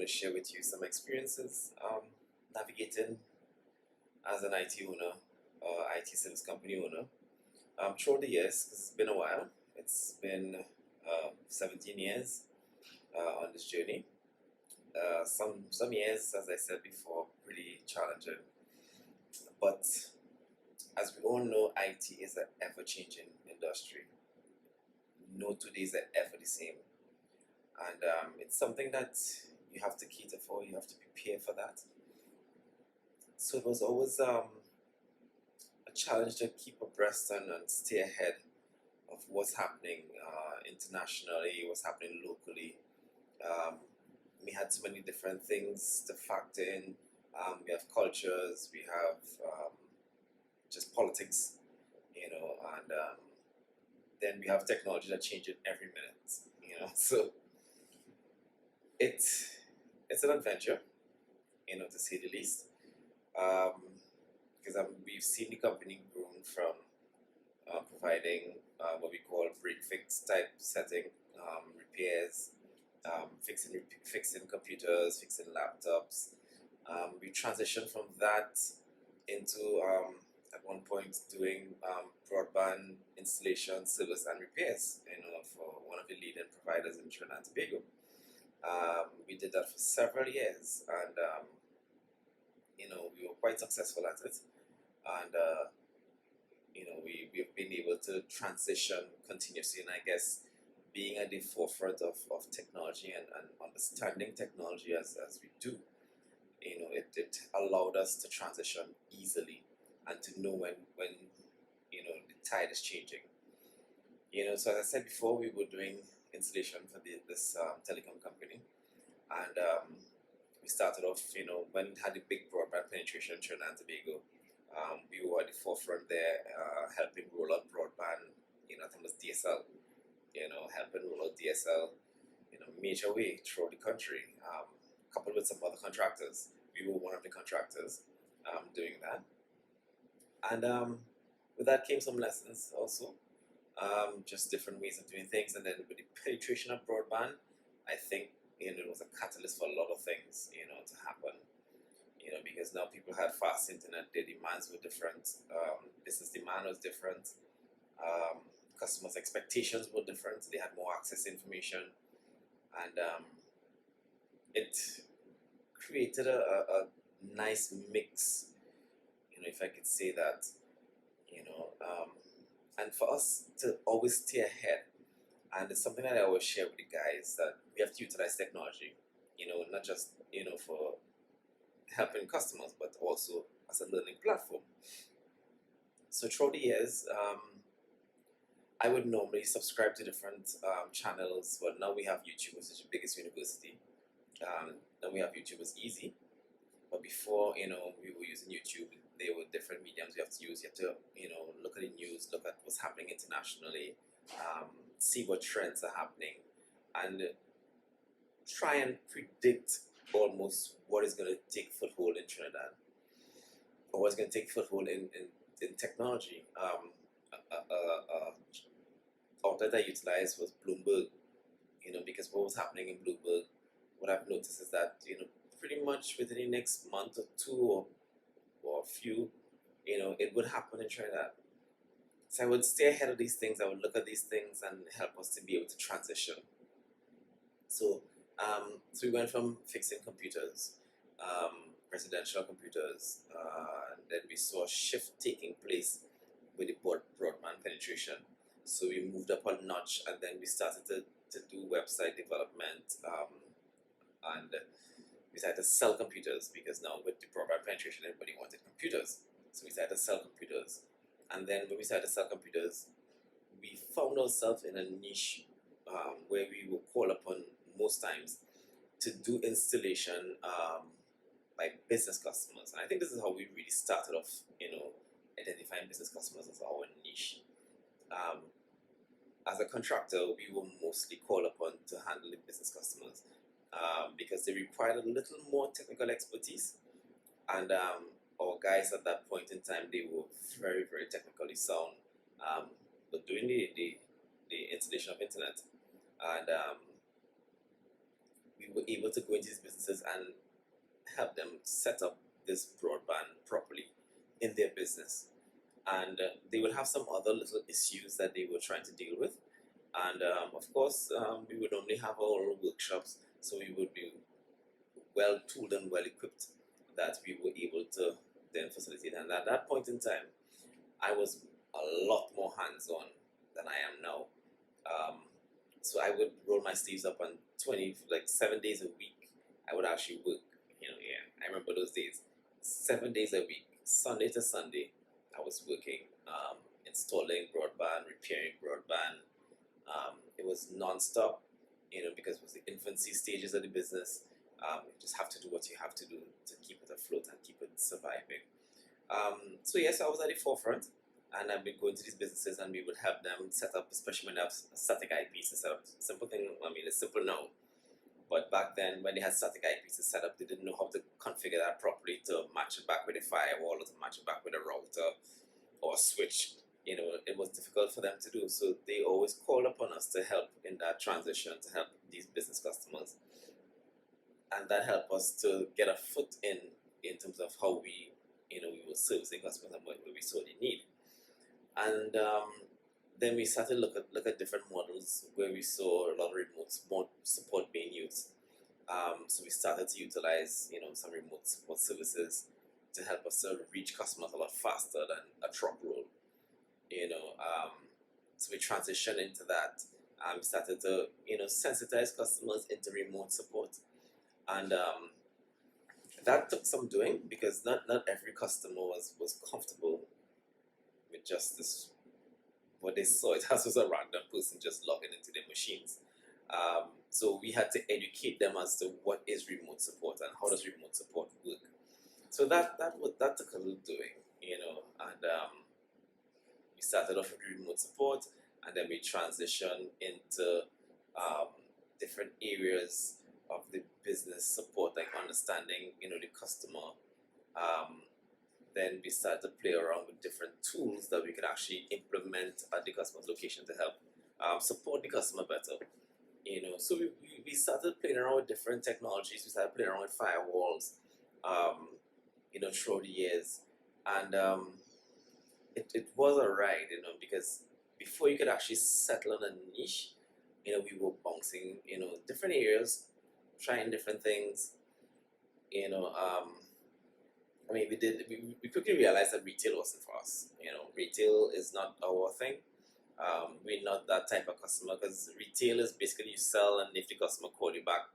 to share with you some experiences navigating as an IT owner, IT service company owner, through the years, because it's been a while. It's been 17 years on this journey. Some years, as I said before, pretty challenging. But as we all know, IT is an ever-changing industry. No two days are ever the same, and it's something that you have to cater for. You have to prepare for that. So it was always a challenge to keep abreast and stay ahead of what's happening internationally, what's happening locally. Um, we had so many different things to factor in. We have cultures, we have just politics, and then we have technology that changes every minute. So it's an adventure, to say the least. Because we've seen the company grown from providing what we call break fix type setting, repairs, fixing computers, fixing laptops. We transitioned from that into at one point doing broadband installation, service, and repairs. For one of the leading providers in Trinidad and Tobago. We did that for several years, and we were quite successful at it. And we've been able to transition continuously, and I guess being at the forefront of technology and understanding technology as we do, it allowed us to transition easily and to know when the tide is changing. So as I said before, we were doing installation for this telecom company, and we started off, when it had the big broadband penetration in Trinidad and Tobago. We were at the forefront there, helping roll out broadband. I think it was DSL, helping roll out DSL in a major way throughout the country, coupled with some other contractors. We were one of the contractors doing that. And with that came some lessons also, just different ways of doing things. And then with the penetration of broadband, I think it was a catalyst for a lot of things, to happen. Because now people had fast internet, their demands were different, business demand was different, customers' expectations were different, they had more access to information, and it created a nice mix, if I could say that, and for us to always stay ahead. And it's something that I always share with the guys, that we have to utilize technology, not just, for helping customers, but also as a learning platform. So throughout the years, I would normally subscribe to different channels. But now we have YouTube, which is the biggest university. Now we have YouTube as easy. But before, we were using YouTube. There were different mediums you have to use. You have to, look at the news, look at what's happening internationally, see what trends are happening, and try and predict almost what is going to take foothold in Trinidad, or what's going to take foothold in technology. Outlet I utilized was Bloomberg, because what was happening in Bloomberg, what I've noticed is that, pretty much within the next month or two or a few, it would happen in Trinidad. So I would stay ahead of these things, I would look at these things and help us to be able to transition. So we went from fixing computers, residential computers, and then we saw a shift taking place with the broadband penetration. So we moved up a notch, and then we started to do website development, and we started to sell computers, because now with the broadband penetration, everybody wanted computers. So we started to sell computers. And then when we started to sell computers, we found ourselves in a niche where we were called upon most times to do installation by business customers. And I think this is how we really started off, identifying business customers as our niche. As a contractor, we were mostly called upon to handle the business customers because they required a little more technical expertise. And our guys at that point in time, they were very, very technically sound, but doing the installation of internet. And we were able to go into these businesses and help them set up this broadband properly in their business. And they would have some other little issues that they were trying to deal with. And of course, we would only have our own workshops, so we would be well tooled and well equipped that we were able to then facilitate. And at that point in time, I was a lot more hands-on than I am now. So I would roll my sleeves up on 7 days a week. I would actually work. Yeah, I remember those days. 7 days a week, Sunday to Sunday, I was working, installing broadband, repairing broadband. It was non-stop, because it was the infancy stages of the business. You just have to do what you have to do to keep it afloat and keep it surviving. So yes, I was at the forefront, and I've been going to these businesses, and we would help them set up, especially when they have static IPs to set up. Simple thing. I mean, it's simple now, but back then when they had static IPs to set up, they didn't know how to configure that properly to match it back with a firewall or to match it back with a router or a switch. It was difficult for them to do. So they always called upon us to help in that transition, to help these business customers, and that helped us to get a foot in terms of how we were servicing customers and what we saw the need. And then we started look at different models where we saw a lot of remote support being used. So we started to utilize some remote support services to help us to reach customers a lot faster than a truck roll. So we transitioned into that. We started to sensitize customers into remote support, and that took some doing, because not every customer was comfortable with just this, what they saw it as was a random person just logging into their machines. So we had to educate them as to what is remote support and how does remote support work. So that took a little doing, and we started off with remote support, and then we transitioned into different areas of the business support, like understanding the customer. Then we started to play around with different tools that we could actually implement at the customer's location to help support the customer better. So we started playing around with different technologies. We started playing around with firewalls, through the years, and it was a ride, because before you could actually settle on a niche, we were bouncing, different areas, trying different things. I mean, we quickly realized that retail wasn't for us. Retail is not our thing. We're not that type of customer, because retail is basically you sell, and if the customer call you back,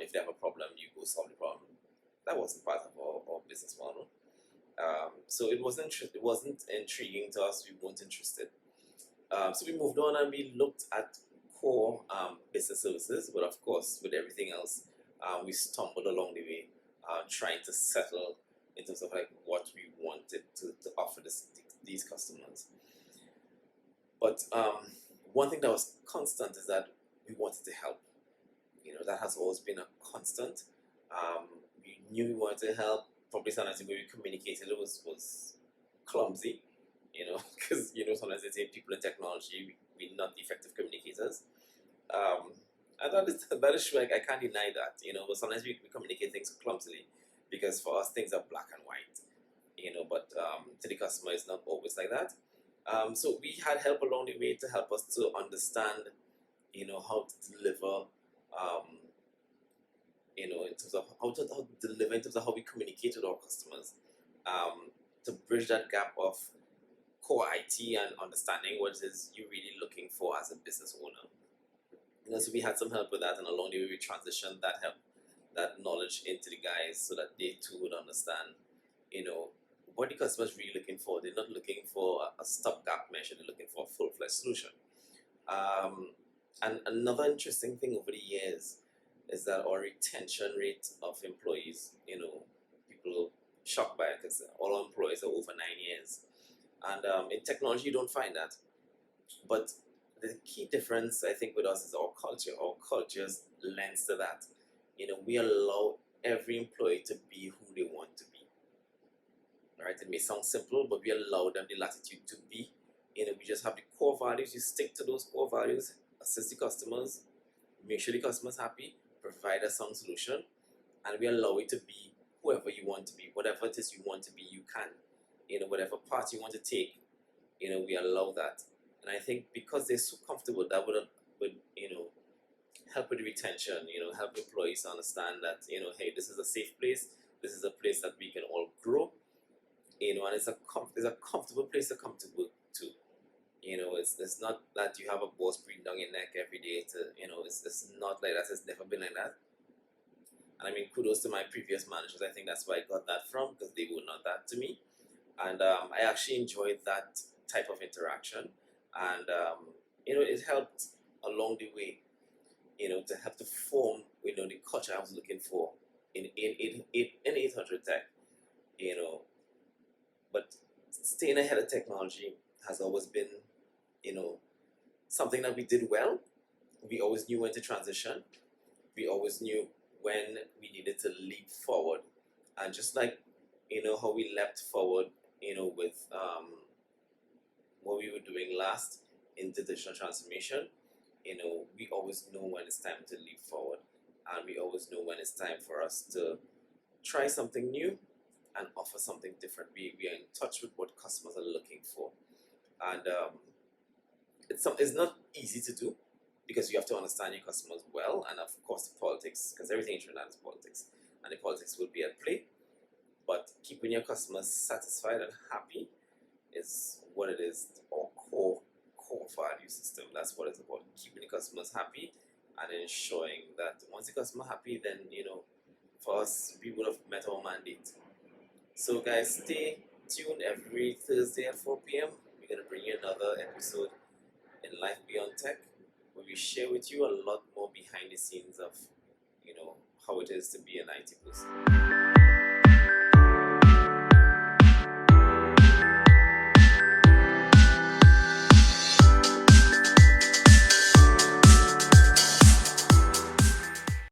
if they have a problem, you go solve the problem. That wasn't part of our business model. So it wasn't intriguing to us. We weren't interested. So we moved on, and we looked at core business services, but of course, with everything else, we stumbled along the way, trying to settle in terms of like what we wanted to offer these customers. But one thing that was constant is that we wanted to help. That has always been a constant. We knew we wanted to help. Probably sometimes the way we communicated it was clumsy, because sometimes they say people in technology, we're not effective communicators. And that is true. I can't deny that, but sometimes we communicate things clumsily, because for us things are black and white, but to the customer it's not always like that. So we had help along the way to help us to understand, how to deliver, in terms of how to deliver, in terms of how we communicate with our customers, to bridge that gap of core IT and understanding what it is you're really looking for as a business owner. So we had some help with that, and along the way we transitioned that knowledge into the guys, so that they too would understand, what the customer is really looking for. They're not looking for a stopgap measure, they're looking for a full-fledged solution. And another interesting thing over the years is that our retention rate of employees, people shocked by it, because all our employees are over 9 years. And in technology, you don't find that. But the key difference, I think, with us is our culture. Our cultures lends to that. We allow every employee to be who they want to be. Right? It may sound simple, but we allow them the latitude to be. We just have the core values. You stick to those core values, assist the customers, make sure the customer's happy, provide a sound solution, and we allow you to be whoever you want to be, whatever it is you want to be, you can. Whatever path you want to take, we allow that. And I think because they're so comfortable, that would help with retention. Help employees understand that hey, this is a safe place. This is a place that we can all grow. And it's a comfortable place to come to work to. It's not that you have a boss breathing down your neck every day. It's not like that. It's never been like that. And I mean, kudos to my previous managers. I think that's where I got that from, because they were not that to me. And I actually enjoyed that type of interaction. And it helped along the way, to help to form, the culture I was looking for in 800 Tech. But staying ahead of technology has always been, something that we did well. We always knew when to transition. We always knew when we needed to leap forward. And just like, how we leapt forward, with what we were doing last in the digital transformation, we always know when it's time to leap forward. And we always know when it's time for us to try something new and offer something different. We are in touch with what customers are looking for. And it's not easy to do, because you have to understand your customers well, and of course the politics, because everything in Trinidad is politics, and the politics will be at play. But keeping your customers satisfied and happy is what it is, our core value system. That's what it's about, keeping the customers happy and ensuring that once the customer happy, then for us, we would have met our mandate. So guys, stay tuned every Thursday at 4 p.m. We're going to bring you another episode in Life Beyond Tech, where we share with you a lot more behind the scenes of how it is to be an IT person.